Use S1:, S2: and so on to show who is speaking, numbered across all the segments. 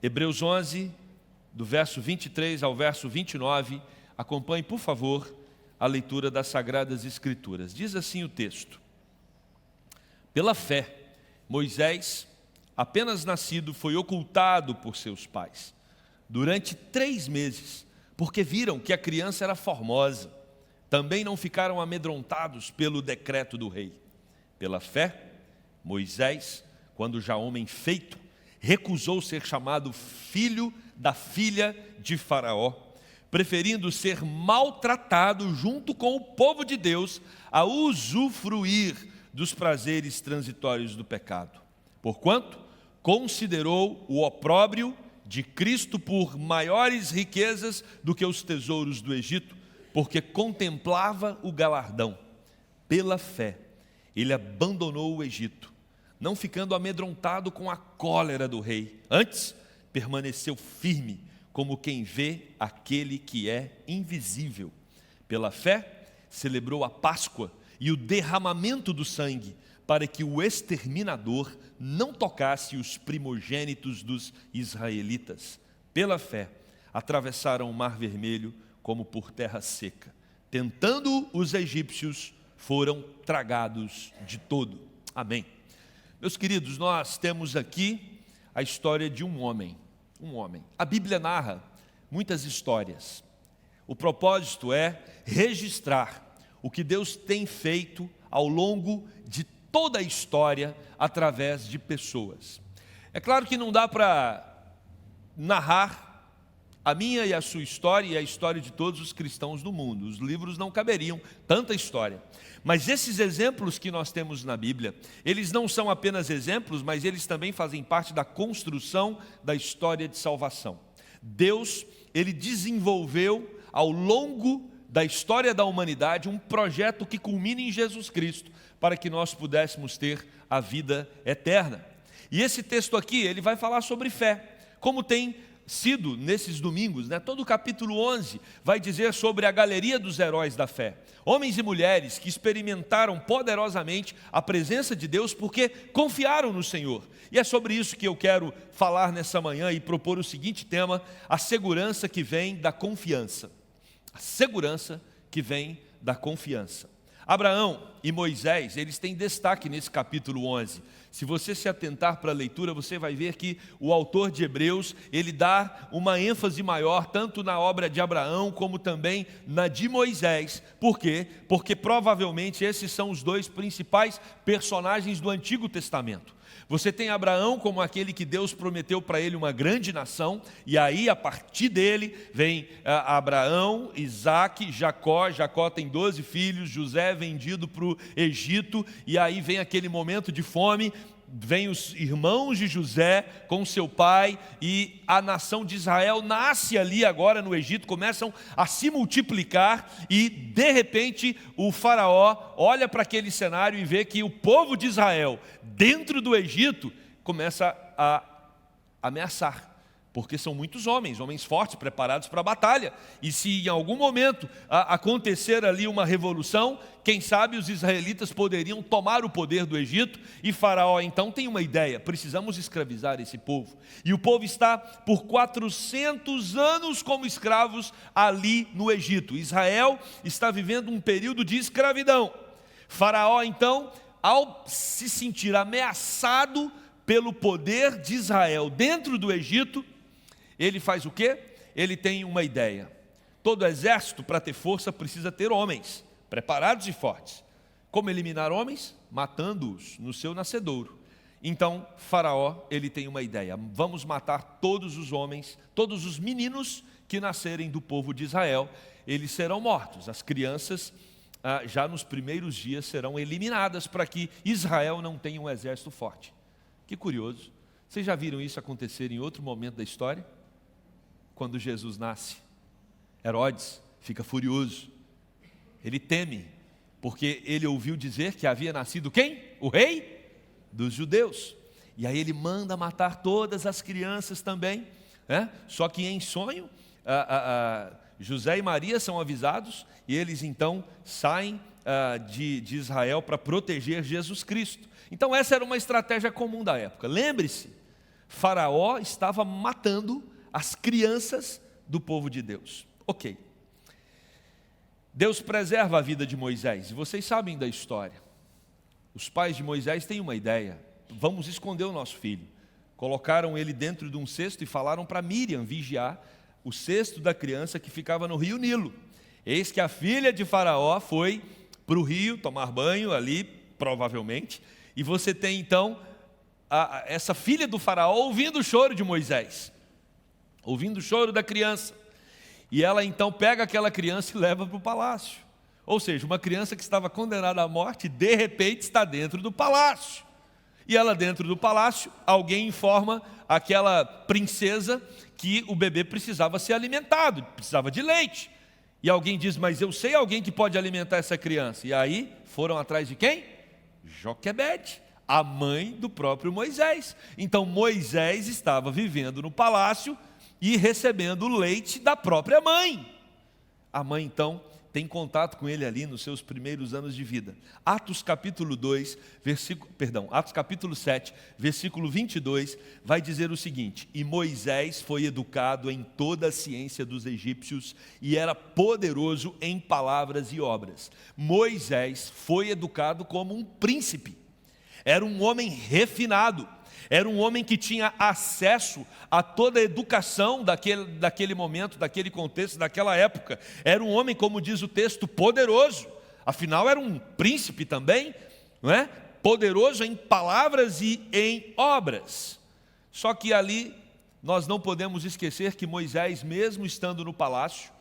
S1: Hebreus 11, do verso 23 ao verso 29, acompanhe, por favor, a leitura das Sagradas Escrituras. Diz assim o texto: Pela fé, Moisés, apenas nascido, foi ocultado por seus pais durante 3 meses, porque viram que a criança era formosa. Também não ficaram amedrontados pelo decreto do rei. Pela fé, Moisés, quando já homem feito, recusou ser chamado filho da filha de Faraó, preferindo ser maltratado junto com o povo de Deus a usufruir dos prazeres transitórios do pecado. Porquanto considerou o opróbrio de Cristo por maiores riquezas do que os tesouros do Egito, porque contemplava o galardão. Pela fé, ele abandonou o Egito, não ficando amedrontado com a cólera do rei. Antes, permaneceu firme, como quem vê aquele que é invisível. Pela fé, celebrou a Páscoa e o derramamento do sangue, para que o exterminador não tocasse os primogênitos dos israelitas. Pela fé, atravessaram o Mar Vermelho como por terra seca. Tentando os egípcios, foram tragados de todo. Amém. Meus queridos, nós temos aqui a história de um homem. A Bíblia narra muitas histórias. O propósito é registrar o que Deus tem feito ao longo de toda a história através de pessoas. É claro que não dá para narrar a minha e a sua história e a história de todos os cristãos do mundo. Os livros não caberiam tanta história. Mas esses exemplos que nós temos na Bíblia, eles não são apenas exemplos, mas eles também fazem parte da construção da história de salvação. Deus, ele desenvolveu ao longo da história da humanidade um projeto que culmina em Jesus Cristo, para que nós pudéssemos ter a vida eterna. E esse texto aqui, ele vai falar sobre fé, como tem sido nesses domingos, todo o capítulo 11 vai dizer sobre a galeria dos heróis da fé. Homens e mulheres que experimentaram poderosamente a presença de Deus porque confiaram no Senhor. E é sobre isso que eu quero falar nessa manhã e propor o seguinte tema: a segurança que vem da confiança. A segurança que vem da confiança. Abraão e Moisés, eles têm destaque nesse capítulo 11. Se você se atentar para a leitura, você vai ver que o autor de Hebreus, ele dá uma ênfase maior, tanto na obra de Abraão, como também na de Moisés. Por quê? Porque provavelmente esses são os 2 principais personagens do Antigo Testamento. Você tem Abraão como aquele que Deus prometeu para ele uma grande nação, e aí a partir dele vem Abraão, Isaac, Jacó. Jacó tem 12 filhos, José é vendido para o Egito, e aí vem aquele momento de fome, vem os irmãos de José com seu pai, e a nação de Israel nasce ali agora no Egito, começam a se multiplicar, e de repente o faraó olha para aquele cenário e vê que o povo de Israel, dentro do Egito, começa a ameaçar, porque são muitos homens fortes, preparados para a batalha, e se em algum momento acontecer ali uma revolução, quem sabe os israelitas poderiam tomar o poder do Egito, e Faraó então tem uma ideia: precisamos escravizar esse povo, e o povo está por 400 anos como escravos ali no Egito. Israel está vivendo um período de escravidão. Faraó então, ao se sentir ameaçado pelo poder de Israel dentro do Egito, ele faz o quê? Ele tem uma ideia. Todo exército, para ter força, precisa ter homens preparados e fortes. Como eliminar homens? Matando-os no seu nascedouro. Então, Faraó, ele tem uma ideia: vamos matar todos os homens, todos os meninos que nascerem do povo de Israel. Eles serão mortos. As crianças, já nos primeiros dias, serão eliminadas, para que Israel não tenha um exército forte. Que curioso. Vocês já viram isso acontecer em outro momento da história? Quando Jesus nasce, Herodes fica furioso, ele teme, porque ele ouviu dizer que havia nascido quem? O rei dos judeus. E aí ele manda matar todas as crianças também, Só que em sonho, José e Maria são avisados, e eles então saem de Israel para proteger Jesus Cristo. Então essa era uma estratégia comum da época. Lembre-se, Faraó estava matando as crianças do povo de Deus. Ok. Deus preserva a vida de Moisés, e vocês sabem da história. Os pais de Moisés têm uma ideia: vamos esconder o nosso filho. Colocaram ele dentro de um cesto e falaram para Míriam vigiar o cesto da criança que ficava no rio Nilo. Eis que a filha de Faraó foi para o rio tomar banho ali, provavelmente, e você tem então essa filha do Faraó ouvindo o choro de Moisés, ouvindo o choro da criança. E ela então pega aquela criança e leva para o palácio. Ou seja, uma criança que estava condenada à morte, de repente está dentro do palácio. E ela dentro do palácio, alguém informa aquela princesa que o bebê precisava ser alimentado, precisava de leite. E alguém diz, mas eu sei alguém que pode alimentar essa criança. E aí foram atrás de quem? Joquebede, a mãe do próprio Moisés. Então Moisés estava vivendo no palácio e recebendo o leite da própria mãe. A mãe então tem contato com ele ali nos seus primeiros anos de vida. Atos capítulo 7, versículo 22, vai dizer o seguinte: e Moisés foi educado em toda a ciência dos egípcios e era poderoso em palavras e obras. Moisés foi educado como um príncipe, era um homem refinado, era um homem que tinha acesso a toda a educação daquele momento, daquele contexto, daquela época. Era um homem, como diz o texto, poderoso. Afinal, era um príncipe também, não é? Poderoso em palavras e em obras. Só que ali, nós não podemos esquecer que Moisés, mesmo estando no palácio,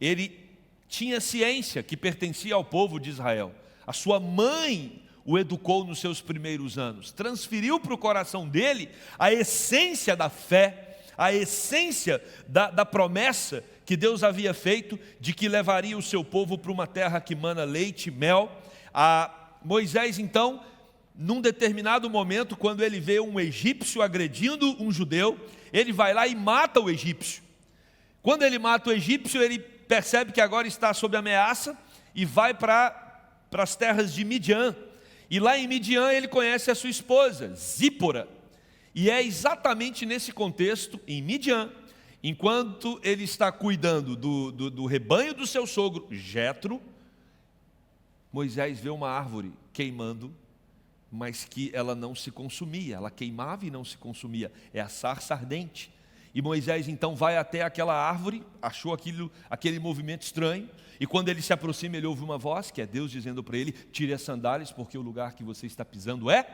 S1: ele tinha ciência que pertencia ao povo de Israel. A sua mãe o educou nos seus primeiros anos, transferiu para o coração dele a essência da fé, a essência da promessa que Deus havia feito, de que levaria o seu povo para uma terra que mana leite e mel. Moisés então, num determinado momento, quando ele vê um egípcio agredindo um judeu, ele vai lá e mata o egípcio. Quando ele mata o egípcio, ele percebe que agora está sob ameaça e vai para as terras de Midian. E lá em Midian ele conhece a sua esposa, Zípora. E é exatamente nesse contexto, em Midian, enquanto ele está cuidando do rebanho do seu sogro, Jetro, Moisés vê uma árvore queimando, mas que ela não se consumia. Ela queimava e não se consumia. É a sarça ardente. E Moisés então vai até aquela árvore, achou aquele movimento estranho, e quando ele se aproxima, ele ouve uma voz, que é Deus dizendo para ele: tire as sandálias, porque o lugar que você está pisando é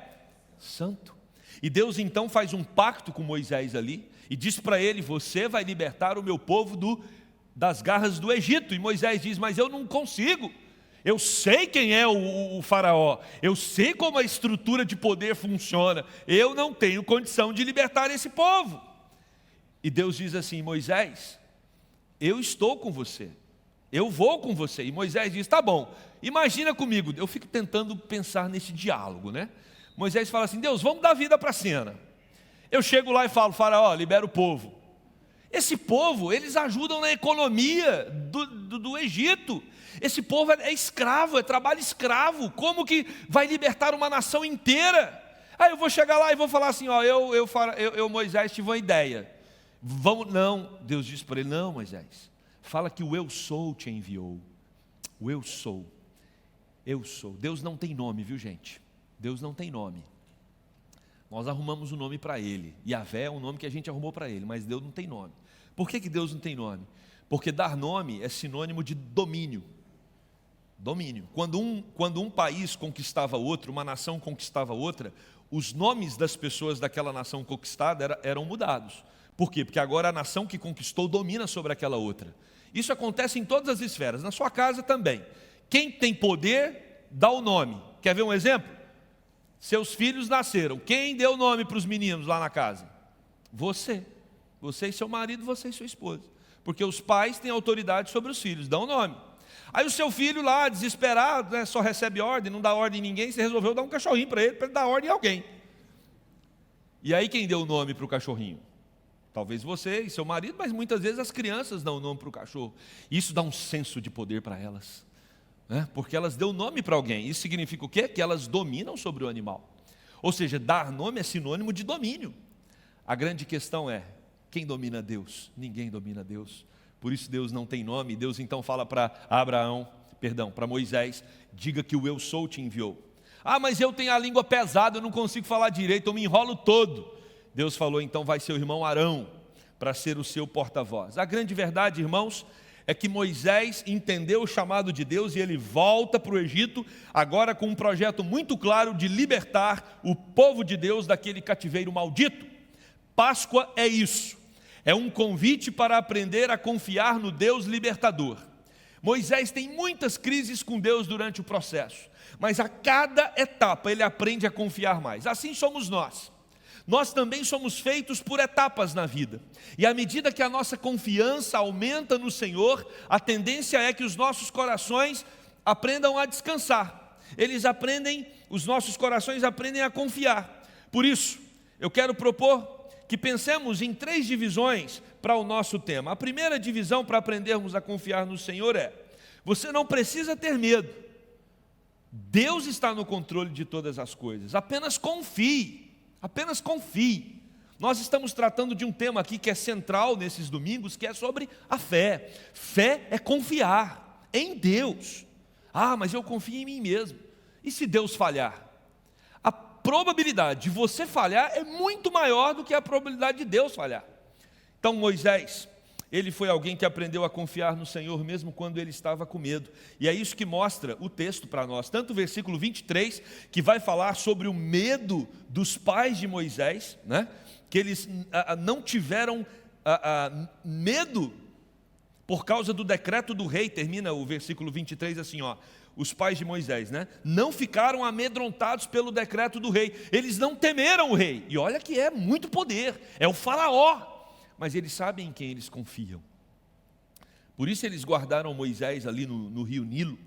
S1: santo. E Deus então faz um pacto com Moisés ali, e diz para ele: você vai libertar o meu povo das garras do Egito. E Moisés diz: mas eu não consigo. Eu sei quem é o faraó, eu sei como a estrutura de poder funciona, eu não tenho condição de libertar esse povo. E Deus diz assim: Moisés, eu estou com você, eu vou com você. E Moisés diz: tá bom, imagina comigo. Eu fico tentando pensar nesse diálogo, né? Moisés fala assim: Deus, vamos dar vida para a cena. Eu chego lá e falo: faraó, libera o povo. Esse povo, eles ajudam na economia do Egito. Esse povo é escravo, é trabalho escravo. Como que vai libertar uma nação inteira? Aí eu vou chegar lá e vou falar assim: ó, eu Moisés, tive uma ideia. Vamos, não, Deus disse para ele: não, Moisés, fala que o eu sou te enviou. O eu sou. Deus não tem nome, viu, gente? Deus não tem nome. Nós arrumamos um nome para ele. Yahvé é um nome que a gente arrumou para ele, mas Deus não tem nome. Por que Deus não tem nome? Porque dar nome é sinônimo de domínio. Domínio. Quando um país conquistava outro, uma nação conquistava outra, os nomes das pessoas daquela nação conquistada eram mudados. Por quê? Porque agora a nação que conquistou domina sobre aquela outra. Isso acontece em todas as esferas, na sua casa também. Quem tem poder, dá o nome. Quer ver um exemplo? Seus filhos nasceram. Quem deu o nome para os meninos lá na casa? Você. Você e seu marido, você e sua esposa. Porque os pais têm autoridade sobre os filhos, dão o nome. Aí o seu filho lá, desesperado, né, só recebe ordem, não dá ordem em ninguém, você resolveu dar um cachorrinho para ele dar ordem a alguém. E aí quem deu o nome para o cachorrinho? Talvez você e seu marido, mas muitas vezes as crianças dão o nome para o cachorro. Isso dá um senso de poder para elas, né? Porque elas dão nome para alguém. Isso significa o quê? Que elas dominam sobre o animal. Ou seja, dar nome é sinônimo de domínio. A grande questão é, quem domina Deus? Ninguém domina Deus. Por isso Deus não tem nome. Deus então fala para Moisés, diga que o eu sou te enviou. Ah, mas eu tenho a língua pesada, eu não consigo falar direito, eu me enrolo todo. Deus falou, então vai seu irmão Arão para ser o seu porta-voz. A grande verdade, irmãos, é que Moisés entendeu o chamado de Deus e ele volta para o Egito, agora com um projeto muito claro de libertar o povo de Deus daquele cativeiro maldito. Páscoa é isso, é um convite para aprender a confiar no Deus libertador. Moisés tem muitas crises com Deus durante o processo, mas a cada etapa ele aprende a confiar mais. Assim somos nós. Nós também somos feitos por etapas na vida, e à medida que a nossa confiança aumenta no Senhor, a tendência é que os nossos corações aprendam a descansar, os nossos corações aprendem a confiar. Por isso, eu quero propor que pensemos em 3 divisões para o nosso tema. A primeira divisão para aprendermos a confiar no Senhor é: você não precisa ter medo, Deus está no controle de todas as coisas, apenas confie. Apenas confie. Nós estamos tratando de um tema aqui que é central nesses domingos, que é sobre a fé. Fé é confiar em Deus. Ah, mas eu confio em mim mesmo. E se Deus falhar? A probabilidade de você falhar é muito maior do que a probabilidade de Deus falhar. Então Moisés, ele foi alguém que aprendeu a confiar no Senhor mesmo quando ele estava com medo. E é isso que mostra o texto para nós. Tanto o versículo 23, que vai falar sobre o medo dos pais de Moisés, né? Que eles não tiveram medo por causa do decreto do rei. Termina o versículo 23 assim, ó. Os pais de Moisés, né? Não ficaram amedrontados pelo decreto do rei. Eles não temeram o rei. E olha que é muito poder. É o faraó. Mas eles sabem em quem eles confiam. Por isso eles guardaram Moisés ali no rio Nilo.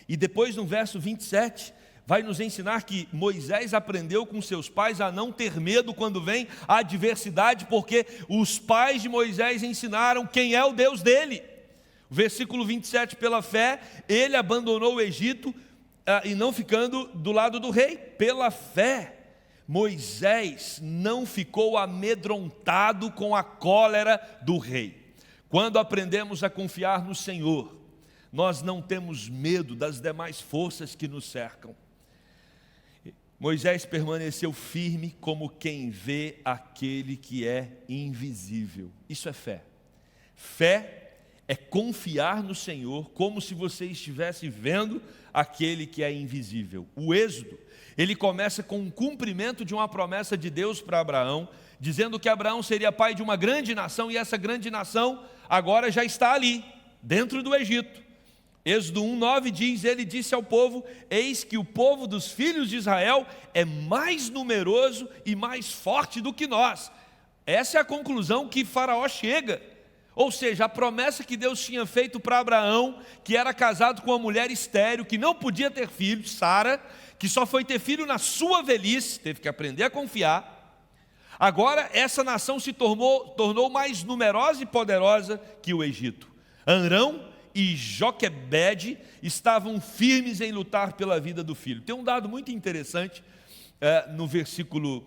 S1: E depois no verso 27, vai nos ensinar que Moisés aprendeu com seus pais a não ter medo quando vem a adversidade, porque os pais de Moisés ensinaram quem é o Deus dele. Versículo 27, pela fé, ele abandonou o Egito e não ficando do lado do rei. Pela fé, Moisés não ficou amedrontado com a cólera do rei. Quando aprendemos a confiar no Senhor, nós não temos medo das demais forças que nos cercam. Moisés permaneceu firme como quem vê aquele que é invisível. Isso é fé. Fé é confiar no Senhor como se você estivesse vendo aquele que é invisível. O Êxodo, ele começa com o cumprimento de uma promessa de Deus para Abraão, dizendo que Abraão seria pai de uma grande nação, e essa grande nação agora já está ali, dentro do Egito. Êxodo 1:9 diz, ele disse ao povo, eis que o povo dos filhos de Israel é mais numeroso e mais forte do que nós. Essa é a conclusão que Faraó chega. Ou seja, a promessa que Deus tinha feito para Abraão, que era casado com uma mulher estéril, que não podia ter filhos, Sara, que só foi ter filho na sua velhice, teve que aprender a confiar. Agora essa nação se tornou mais numerosa e poderosa que o Egito. Arão e Joquebede estavam firmes em lutar pela vida do filho. Tem um dado muito interessante no versículo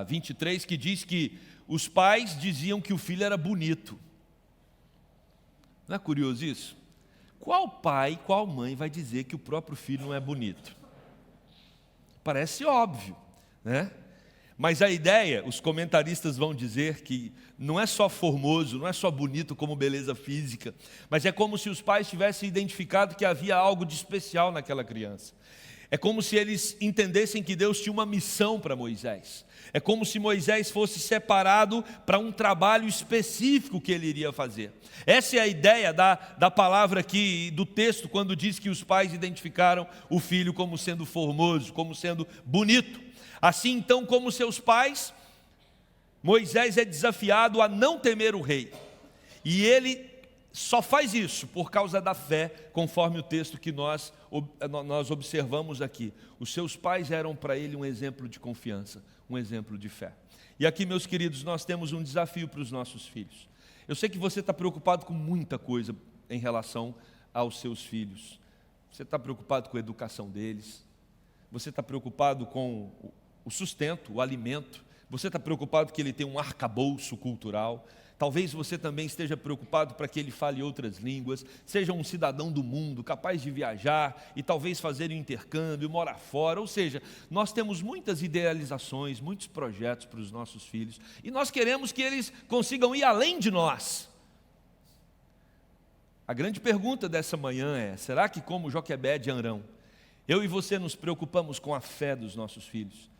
S1: 23, que diz que os pais diziam que o filho era bonito. Não é curioso isso? Qual pai, qual mãe vai dizer que o próprio filho não é bonito? Parece óbvio, né? Mas a ideia, os comentaristas vão dizer que não é só formoso, não é só bonito como beleza física, mas é como se os pais tivessem identificado que havia algo de especial naquela criança. É como se eles entendessem que Deus tinha uma missão para Moisés. É como se Moisés fosse separado para um trabalho específico que ele iria fazer. Essa é a ideia da palavra aqui, do texto, quando diz que os pais identificaram o filho como sendo formoso, como sendo bonito. Assim então, como seus pais, Moisés é desafiado a não temer o rei. E ele só faz isso por causa da fé, conforme o texto que nós observamos aqui. Os seus pais eram para ele um exemplo de confiança, um exemplo de fé. E aqui, meus queridos, nós temos um desafio para os nossos filhos. Eu sei que você está preocupado com muita coisa em relação aos seus filhos. Você está preocupado com a educação deles, você está preocupado com o sustento, o alimento, Você está preocupado que ele tenha um arcabouço cultural. Talvez você também esteja preocupado para que ele fale outras línguas, seja um cidadão do mundo, capaz de viajar e talvez fazer um intercâmbio, morar fora. Ou seja, nós temos muitas idealizações, muitos projetos para os nossos filhos e nós queremos que eles consigam ir além de nós. A grande pergunta dessa manhã é: será que, como Joquebede e Arão, eu e você nos preocupamos com a fé dos nossos filhos?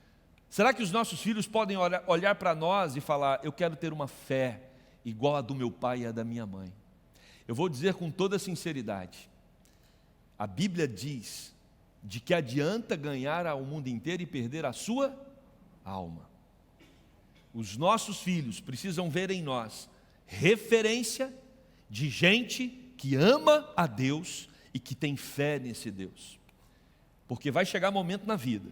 S1: Será que os nossos filhos podem olhar para nós e falar: eu quero ter uma fé igual a do meu pai e a da minha mãe? Eu vou dizer com toda sinceridade, a Bíblia diz de que adianta ganhar ao mundo inteiro e perder a sua alma. Os nossos filhos precisam ver em nós referência de gente que ama a Deus e que tem fé nesse Deus. Porque vai chegar momento na vida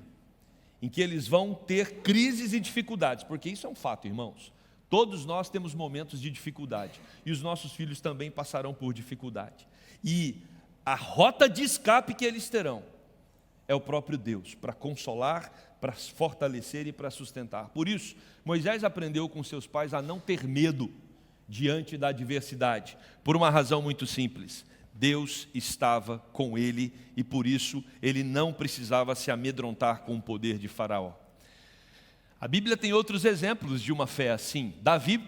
S1: em que eles vão ter crises e dificuldades, porque isso é um fato, irmãos. Todos nós temos momentos de dificuldade, e os nossos filhos também passarão por dificuldade. E a rota de escape que eles terão é o próprio Deus, para consolar, para fortalecer e para sustentar. Por isso, Moisés aprendeu com seus pais a não ter medo diante da adversidade, por uma razão muito simples: Deus estava com ele e por isso ele não precisava se amedrontar com o poder de Faraó. A Bíblia tem outros exemplos de uma fé assim. Davi,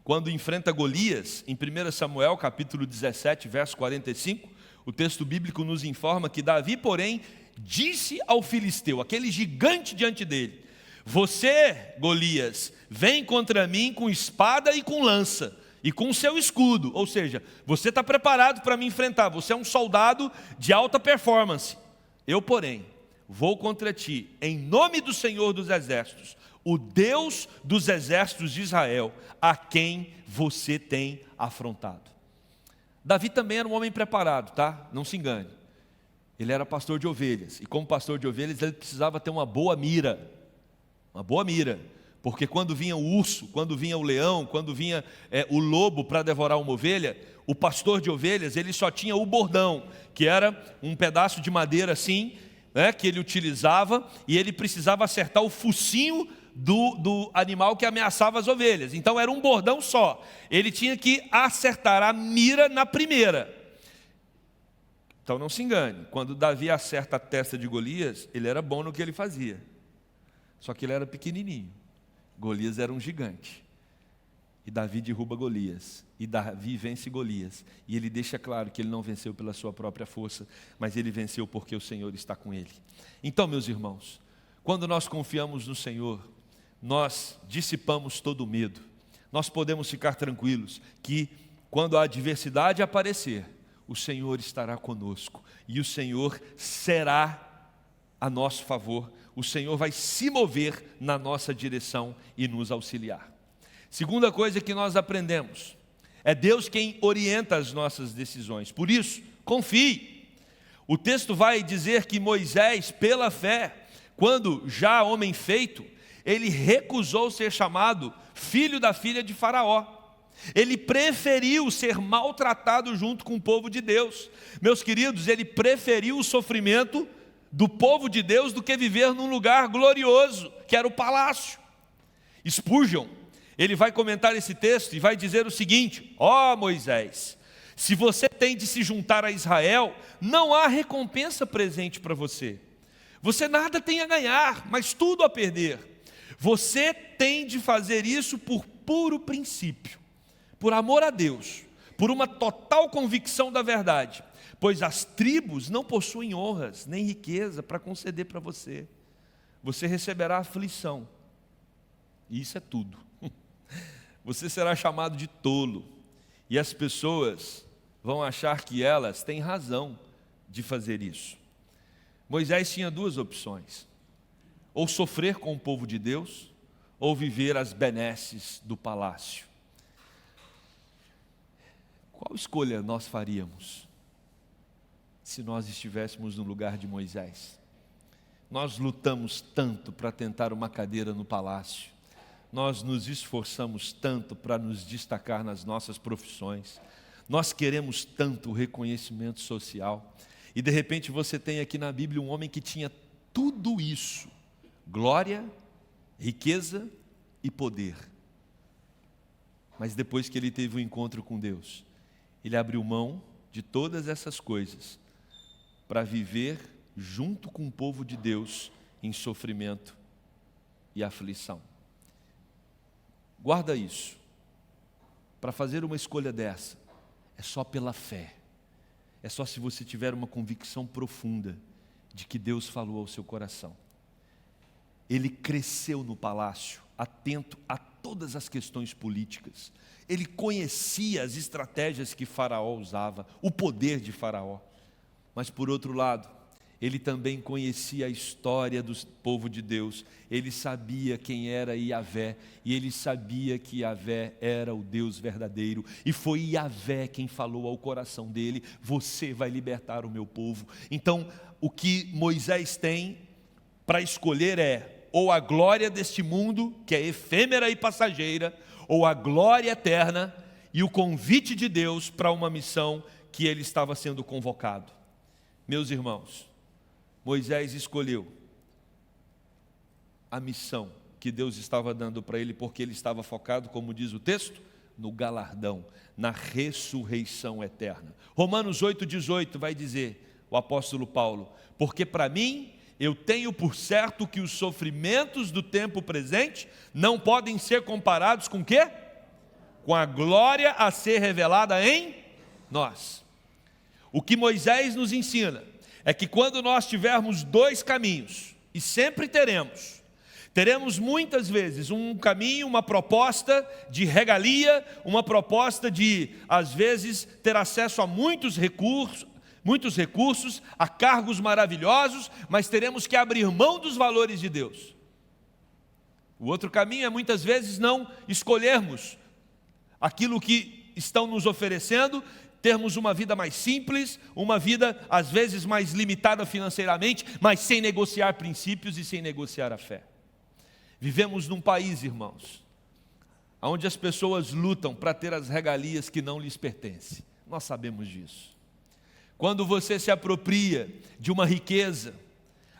S1: quando enfrenta Golias, em 1 Samuel capítulo 17, verso 45, o texto bíblico nos informa que Davi, porém, disse ao filisteu, aquele gigante diante dele: você, Golias, vem contra mim com espada e com lança e com o seu escudo, ou seja, você está preparado para me enfrentar, você é um soldado de alta performance. Eu, porém, vou contra ti, em nome do Senhor dos Exércitos, o Deus dos exércitos de Israel, a quem você tem afrontado. Davi também era um homem preparado, tá? Não se engane. Ele era pastor de ovelhas, e como pastor de ovelhas, ele precisava ter uma boa mira, porque quando vinha o urso, quando vinha o leão, quando vinha o lobo para devorar uma ovelha, o pastor de ovelhas, ele só tinha o bordão, que era um pedaço de madeira assim, que ele utilizava, e ele precisava acertar o focinho do animal que ameaçava as ovelhas. Então era um bordão só, ele tinha que acertar a mira na primeira. Então não se engane, quando Davi acerta a testa de Golias, ele era bom no que ele fazia, só que ele era pequenininho. Golias era um gigante, e Davi derruba Golias, e Davi vence Golias, e ele deixa claro que ele não venceu pela sua própria força, mas ele venceu porque o Senhor está com ele. Então, meus irmãos, quando nós confiamos no Senhor, nós dissipamos todo o medo, nós podemos ficar tranquilos que quando a adversidade aparecer, o Senhor estará conosco, e o Senhor será a nosso favor, o Senhor vai se mover na nossa direção e nos auxiliar. Segunda coisa que nós aprendemos, é Deus quem orienta as nossas decisões, por isso, confie. O texto vai dizer que Moisés, pela fé, quando já homem feito, ele recusou ser chamado filho da filha de Faraó. Ele preferiu ser maltratado junto com o povo de Deus. Meus queridos, ele preferiu o sofrimento do povo de Deus do que viver num lugar glorioso, que era o palácio. Spurgeon, ele vai comentar esse texto e vai dizer o seguinte: ó Moisés, se você tem de se juntar a Israel, não há recompensa presente para você. Você nada tem a ganhar, mas tudo a perder. Você tem de fazer isso por puro princípio, por amor a Deus, por uma total convicção da verdade, pois as tribos não possuem honras nem riqueza para conceder para você. Você receberá aflição, e isso é tudo. Você será chamado de tolo, e as pessoas vão achar que elas têm razão de fazer isso. Moisés tinha duas opções: ou sofrer com o povo de Deus, ou viver as benesses do palácio. Qual escolha nós faríamos se nós estivéssemos no lugar de Moisés? Nós lutamos tanto para tentar uma cadeira no palácio, nós nos esforçamos tanto para nos destacar nas nossas profissões, nós queremos tanto o reconhecimento social, e de repente você tem aqui na Bíblia um homem que tinha tudo isso: glória, riqueza, e poder. Mas depois que ele teve um encontro com Deus, ele abriu mão de todas essas coisas para viver junto com o povo de Deus em sofrimento e aflição. Guarda isso. Para fazer uma escolha dessa, é só pela fé. É só se você tiver uma convicção profunda de que Deus falou ao seu coração. Ele cresceu no palácio, atento a todas as questões políticas. Ele conhecia as estratégias que Faraó usava, o poder de Faraó. Mas por outro lado, ele também conhecia a história do povo de Deus. Ele sabia quem era Yahvé, e ele sabia que Yahvé era o Deus verdadeiro. E foi Yahvé quem falou ao coração dele: você vai libertar o meu povo. Então, o que Moisés tem para escolher é ou a glória deste mundo, que é efêmera e passageira, ou a glória eterna e o convite de Deus para uma missão que ele estava sendo convocado. Meus irmãos, Moisés escolheu a missão que Deus estava dando para ele, porque ele estava focado, como diz o texto, no galardão, na ressurreição eterna. Romanos 8,18 vai dizer, o apóstolo Paulo: porque para mim, eu tenho por certo que os sofrimentos do tempo presente não podem ser comparados com o quê? Com a glória a ser revelada em nós. O que Moisés nos ensina é que quando nós tivermos dois caminhos, e sempre teremos muitas vezes um caminho, uma proposta de regalia, uma proposta de, às vezes, ter acesso a muitos recursos, a cargos maravilhosos, mas teremos que abrir mão dos valores de Deus. O outro caminho é muitas vezes não escolhermos aquilo que estão nos oferecendo, termos uma vida mais simples, uma vida às vezes mais limitada financeiramente, mas sem negociar princípios e sem negociar a fé. Vivemos num país, irmãos, onde as pessoas lutam para ter as regalias que não lhes pertencem. Nós sabemos disso. Quando você se apropria de uma riqueza,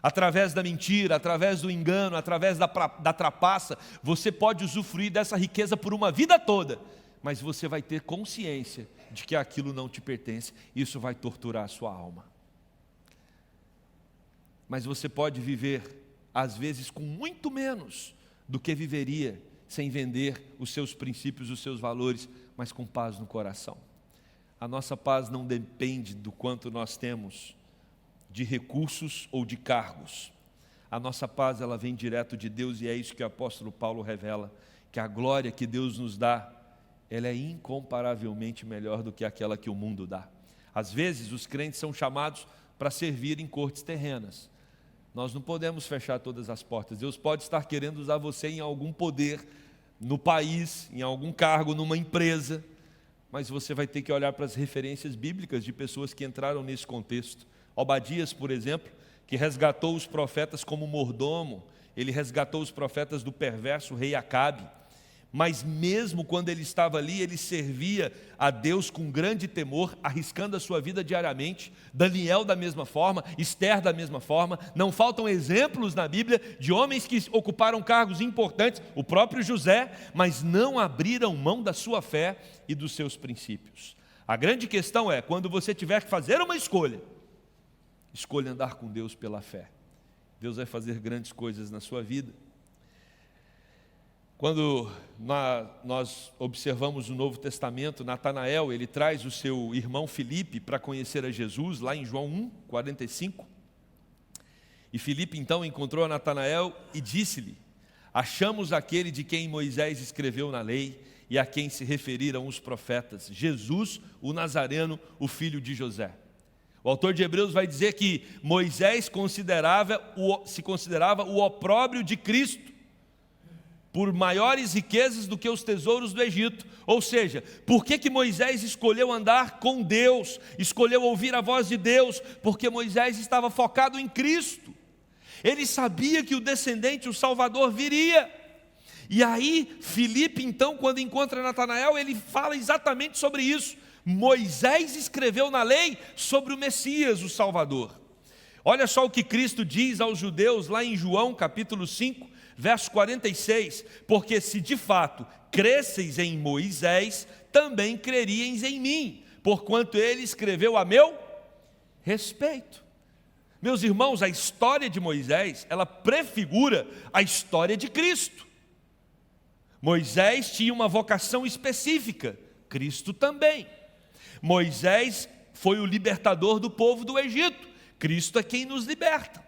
S1: através da mentira, através do engano, através da trapaça, você pode usufruir dessa riqueza por uma vida toda, mas você vai ter consciência de que aquilo não te pertence. Isso vai torturar a sua alma. Mas você pode viver, às vezes, com muito menos do que viveria sem vender os seus princípios, os seus valores, mas com paz no coração. A nossa paz não depende do quanto nós temos de recursos ou de cargos. A nossa paz, ela vem direto de Deus, e é isso que o apóstolo Paulo revela, que a glória que Deus nos dá, ela é incomparavelmente melhor do que aquela que o mundo dá. Às vezes, os crentes são chamados para servir em cortes terrenas. Nós não podemos fechar todas as portas. Deus pode estar querendo usar você em algum poder, no país, em algum cargo, numa empresa, mas você vai ter que olhar para as referências bíblicas de pessoas que entraram nesse contexto. Obadias, por exemplo, que resgatou os profetas como mordomo, ele resgatou os profetas do perverso rei Acabe. Mas mesmo quando ele estava ali, ele servia a Deus com grande temor, arriscando a sua vida diariamente. Daniel da mesma forma, Esther da mesma forma. Não faltam exemplos na Bíblia de homens que ocuparam cargos importantes, o próprio José, mas não abriram mão da sua fé e dos seus princípios. A grande questão é, quando você tiver que fazer uma escolha, escolha andar com Deus pela fé. Deus vai fazer grandes coisas na sua vida. Quando nós observamos o Novo Testamento, Natanael, ele traz o seu irmão Filipe para conhecer a Jesus, lá em João 1, 45. E Filipe então encontrou a Natanael e disse-lhe: achamos aquele de quem Moisés escreveu na lei e a quem se referiram os profetas, Jesus, o Nazareno, o filho de José. O autor de Hebreus vai dizer que Moisés se considerava o opróbrio de Cristo, por maiores riquezas do que os tesouros do Egito. Ou seja, por que Moisés escolheu andar com Deus, escolheu ouvir a voz de Deus? Porque Moisés estava focado em Cristo. Ele sabia que o descendente, o Salvador, viria. E aí, Filipe, então, quando encontra Natanael, ele fala exatamente sobre isso. Moisés escreveu na lei sobre o Messias, o Salvador. Olha só o que Cristo diz aos judeus lá em João capítulo 5, Verso 46, porque se de fato cresceis em Moisés, também creríeis em mim, porquanto ele escreveu a meu respeito. Meus irmãos, a história de Moisés, ela prefigura a história de Cristo. Moisés tinha uma vocação específica, Cristo também. Moisés foi o libertador do povo do Egito, Cristo é quem nos liberta.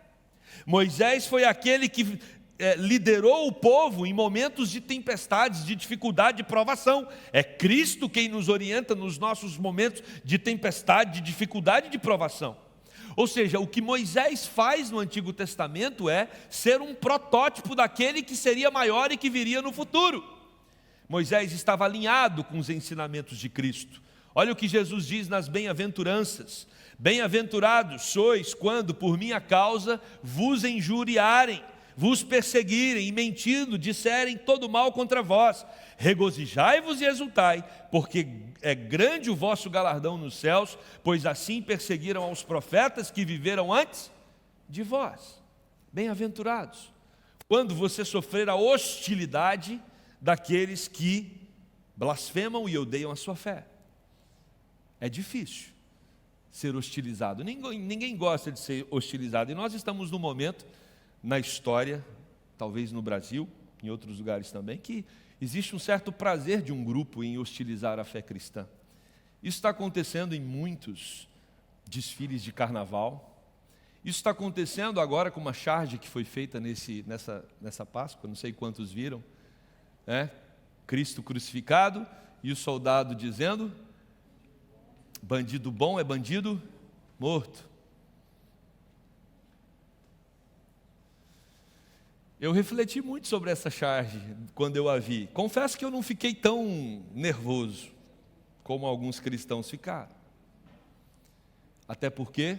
S1: Moisés foi aquele que liderou o povo em momentos de tempestades, de dificuldade, de provação. É Cristo quem nos orienta nos nossos momentos de tempestade, de dificuldade e de provação. Ou seja, o que Moisés faz no Antigo Testamento é ser um protótipo daquele que seria maior e que viria no futuro. Moisés estava alinhado com os ensinamentos de Cristo. Olha o que Jesus diz nas bem-aventuranças: bem-aventurados sois quando por minha causa vos injuriarem, vos perseguirem e mentindo disserem todo mal contra vós. Regozijai-vos e exultai, porque é grande o vosso galardão nos céus, pois assim perseguiram aos profetas que viveram antes de vós. Bem-aventurados quando você sofrer a hostilidade daqueles que blasfemam e odeiam a sua fé. É difícil ser hostilizado, ninguém gosta de ser hostilizado, e nós estamos num momento na história, talvez no Brasil, em outros lugares também, que existe um certo prazer de um grupo em hostilizar a fé cristã. Isso está acontecendo em muitos desfiles de carnaval. Isso está acontecendo agora com uma charge que foi feita nessa Páscoa, não sei quantos viram, Cristo crucificado e o soldado dizendo: bandido bom é bandido morto. Eu refleti muito sobre essa charge quando eu a vi. Confesso que eu não fiquei tão nervoso como alguns cristãos ficaram. Até porque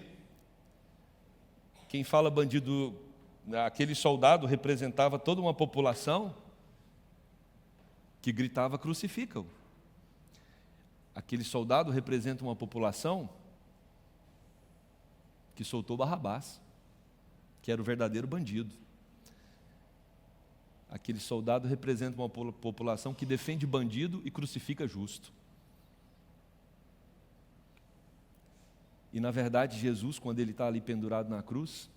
S1: quem fala bandido, aquele soldado representava toda uma população que gritava crucifica-o. Aquele soldado representa uma população que soltou Barrabás, que era o verdadeiro bandido. Aquele soldado representa uma população que defende bandido e crucifica justo. E na verdade Jesus, quando ele está ali pendurado na cruz,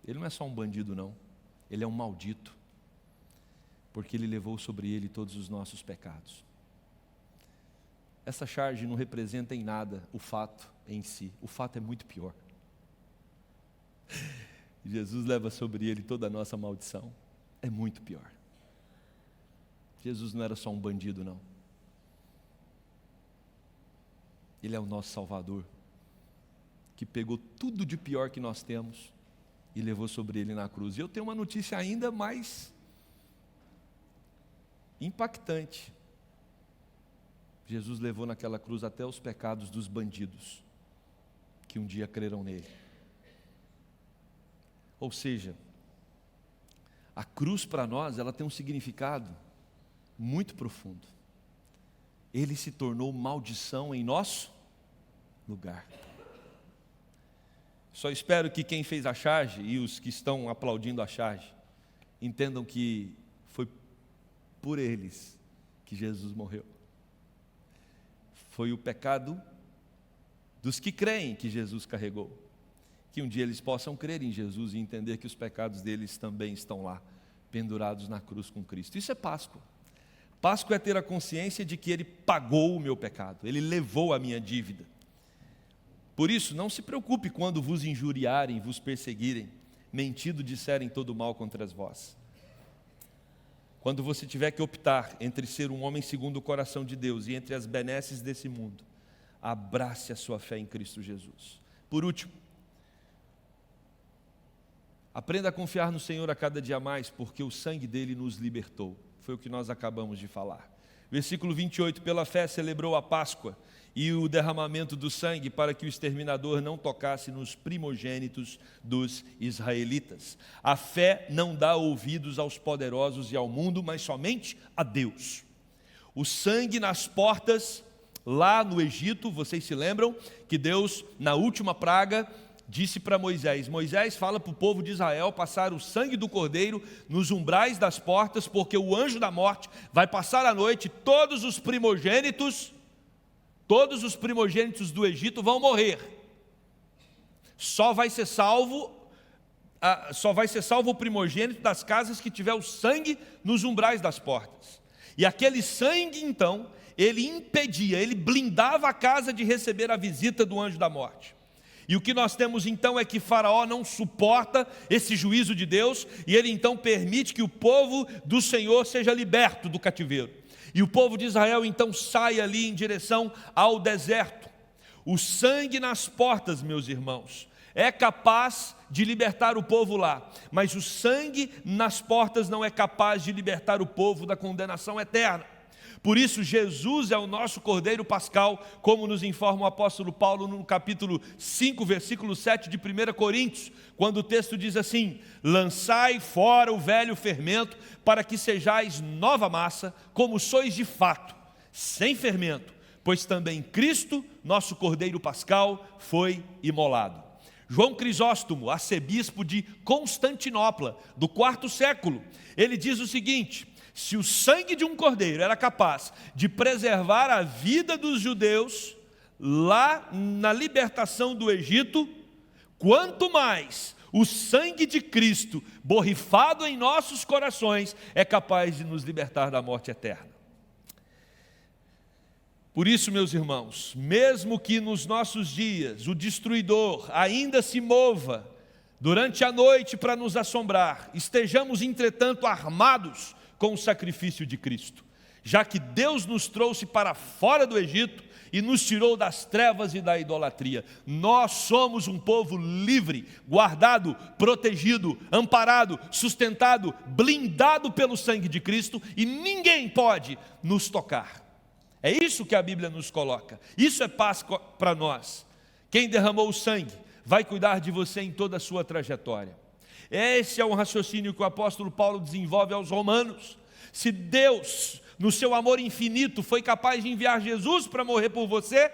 S1: ele não é só um bandido não, ele é um maldito, porque ele levou sobre ele todos os nossos pecados. Essa charge não representa em nada o fato em si, o fato é muito pior. Jesus leva sobre ele toda a nossa maldição, é muito pior. Jesus não era só um bandido não, Ele é o nosso Salvador, que pegou tudo de pior que nós temos e levou sobre Ele na cruz. E eu tenho uma notícia ainda mais impactante. Jesus levou naquela cruz até os pecados dos bandidos que um dia creram nele. Ou seja, a cruz para nós, ela tem um significado muito profundo. Ele se tornou maldição em nosso lugar. Só espero que quem fez a charge e os que estão aplaudindo a charge entendam que foi por eles que Jesus morreu. Foi o pecado dos que creem que Jesus carregou. Que um dia eles possam crer em Jesus e entender que os pecados deles também estão lá, pendurados na cruz com Cristo. Isso é Páscoa. Páscoa é ter a consciência de que Ele pagou o meu pecado, Ele levou a minha dívida. Por isso, não se preocupe quando vos injuriarem, vos perseguirem, mentindo disserem todo mal contra vós. Quando você tiver que optar entre ser um homem segundo o coração de Deus e entre as benesses desse mundo, abrace a sua fé em Cristo Jesus. Por último, aprenda a confiar no Senhor a cada dia mais, porque o sangue dele nos libertou. Foi o que nós acabamos de falar. Versículo 28, pela fé celebrou a Páscoa e o derramamento do sangue para que o exterminador não tocasse nos primogênitos dos israelitas. A fé não dá ouvidos aos poderosos e ao mundo, mas somente a Deus. O sangue nas portas, lá no Egito, vocês se lembram que Deus, na última praga, disse para Moisés: Moisés, fala para o povo de Israel passar o sangue do cordeiro nos umbrais das portas, porque o anjo da morte vai passar a noite, todos os primogênitos do Egito vão morrer. Só vai ser salvo o primogênito das casas que tiver o sangue nos umbrais das portas. E aquele sangue, então, ele impedia, ele blindava a casa de receber a visita do anjo da morte. E o que nós temos então é que Faraó não suporta esse juízo de Deus, e ele então permite que o povo do Senhor seja liberto do cativeiro. E o povo de Israel então sai ali em direção ao deserto. O sangue nas portas, meus irmãos, é capaz de libertar o povo lá, mas o sangue nas portas não é capaz de libertar o povo da condenação eterna. Por isso Jesus é o nosso Cordeiro Pascal, como nos informa o apóstolo Paulo no capítulo 5, versículo 7 de 1 Coríntios, quando o texto diz assim: lançai fora o velho fermento, para que sejais nova massa, como sois de fato, sem fermento, pois também Cristo, nosso Cordeiro Pascal, foi imolado. João Crisóstomo, arcebispo de Constantinopla, do quarto século, ele diz o seguinte: se o sangue de um cordeiro era capaz de preservar a vida dos judeus lá na libertação do Egito, quanto mais o sangue de Cristo, borrifado em nossos corações, é capaz de nos libertar da morte eterna. Por isso, meus irmãos, mesmo que nos nossos dias o destruidor ainda se mova durante a noite para nos assombrar, estejamos, entretanto, armados com o sacrifício de Cristo, já que Deus nos trouxe para fora do Egito e nos tirou das trevas e da idolatria. Nós somos um povo livre, guardado, protegido, amparado, sustentado, blindado pelo sangue de Cristo, e ninguém pode nos tocar. É isso que a Bíblia nos coloca. Isso é paz para nós. Quem derramou o sangue vai cuidar de você em toda a sua trajetória. Esse é um raciocínio que o apóstolo Paulo desenvolve aos romanos. Se Deus, no seu amor infinito, foi capaz de enviar Jesus para morrer por você,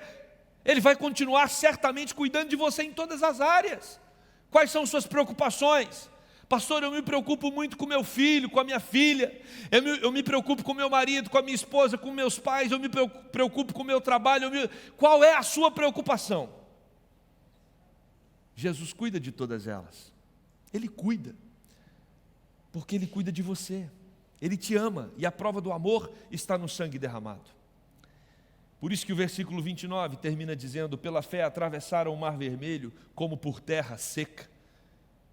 S1: Ele vai continuar certamente cuidando de você em todas as áreas. Quais são suas preocupações? Pastor, eu me preocupo muito com meu filho, com a minha filha, eu me preocupo com meu marido, com a minha esposa, com meus pais, eu me preocupo com o meu trabalho. Qual é a sua preocupação? Jesus cuida de todas elas. Ele cuida, porque Ele cuida de você. Ele te ama, e a prova do amor está no sangue derramado. Por isso que o versículo 29 termina dizendo: pela fé atravessaram o mar vermelho como por terra seca.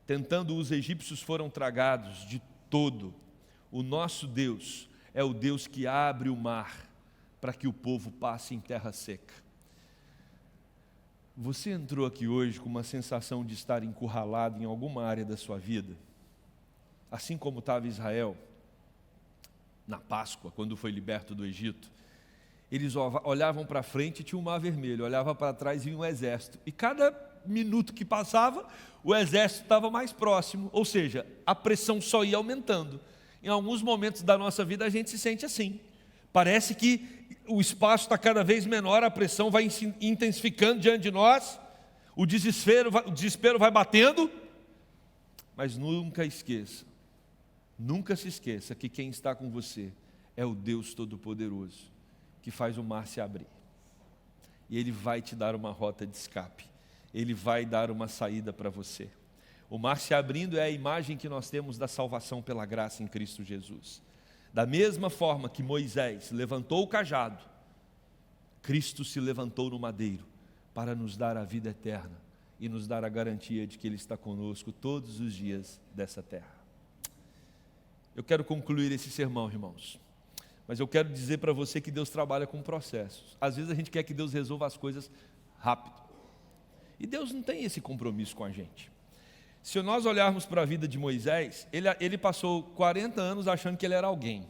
S1: Tentando os egípcios foram tragados de todo. O nosso Deus é o Deus que abre o mar para que o povo passe em terra seca. Você entrou aqui hoje com uma sensação de estar encurralado em alguma área da sua vida? Assim como estava Israel na Páscoa, quando foi liberto do Egito. Eles olhavam para frente e tinha um mar vermelho, olhava para trás e vinha um exército. E cada minuto que passava, o exército estava mais próximo, ou seja, a pressão só ia aumentando. Em alguns momentos da nossa vida a gente se sente assim. Parece que o espaço está cada vez menor, a pressão vai intensificando diante de nós, o desespero vai batendo, mas nunca se esqueça que quem está com você é o Deus Todo-Poderoso, que faz o mar se abrir. E Ele vai te dar uma rota de escape. Ele vai dar uma saída para você. O mar se abrindo é a imagem que nós temos da salvação pela graça em Cristo Jesus. Da mesma forma que Moisés levantou o cajado, Cristo se levantou no madeiro para nos dar a vida eterna e nos dar a garantia de que Ele está conosco todos os dias dessa terra. Eu quero concluir esse sermão, irmãos, mas eu quero dizer para você que Deus trabalha com processos. Às vezes a gente quer que Deus resolva as coisas rápido. E Deus não tem esse compromisso com a gente. Se nós olharmos para a vida de Moisés, ele passou 40 anos achando que ele era alguém.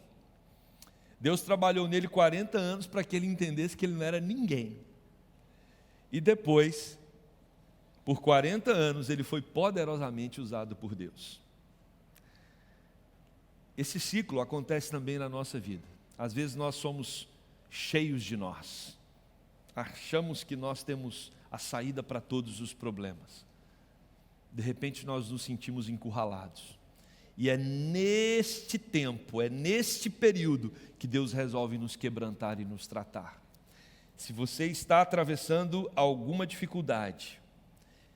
S1: Deus trabalhou nele 40 anos para que ele entendesse que ele não era ninguém. E depois, por 40 anos, ele foi poderosamente usado por Deus. Esse ciclo acontece também na nossa vida. Às vezes nós somos cheios de nós. Achamos que nós temos a saída para todos os problemas. de repente nós nos sentimos encurralados. E é neste tempo, é neste período que Deus resolve nos quebrantar e nos tratar. Se você está atravessando alguma dificuldade,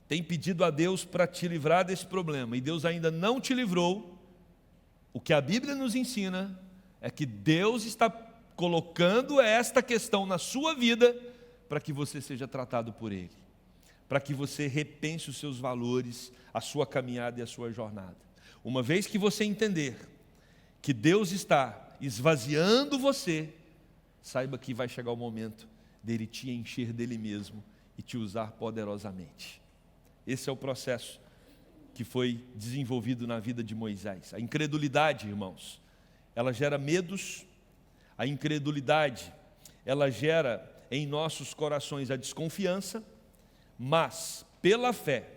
S1: tem pedido a Deus para te livrar desse problema, e Deus ainda não te livrou, o que a Bíblia nos ensina é que Deus está colocando esta questão na sua vida para que você seja tratado por Ele, para que você repense os seus valores, a sua caminhada e a sua jornada. Uma vez que você entender que Deus está esvaziando você, saiba que vai chegar o momento dele te encher dele mesmo e te usar poderosamente. Esse é o processo que foi desenvolvido na vida de Moisés. A incredulidade, irmãos, ela gera medos. A incredulidade, ela gera em nossos corações a desconfiança, mas pela fé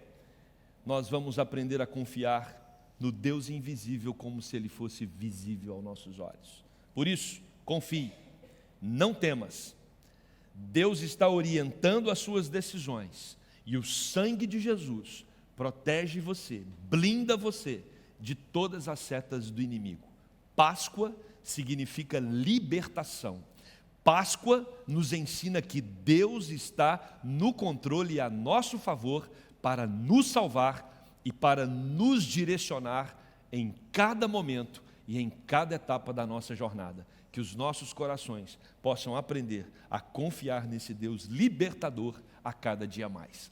S1: nós vamos aprender a confiar no Deus invisível como se Ele fosse visível aos nossos olhos. Por isso, confie, não temas. Deus está orientando as suas decisões e o sangue de Jesus protege você, blinda você de todas as setas do inimigo. Páscoa significa libertação. Páscoa nos ensina que Deus está no controle e a nosso favor para nos salvar e para nos direcionar em cada momento e em cada etapa da nossa jornada. Que os nossos corações possam aprender a confiar nesse Deus libertador a cada dia mais.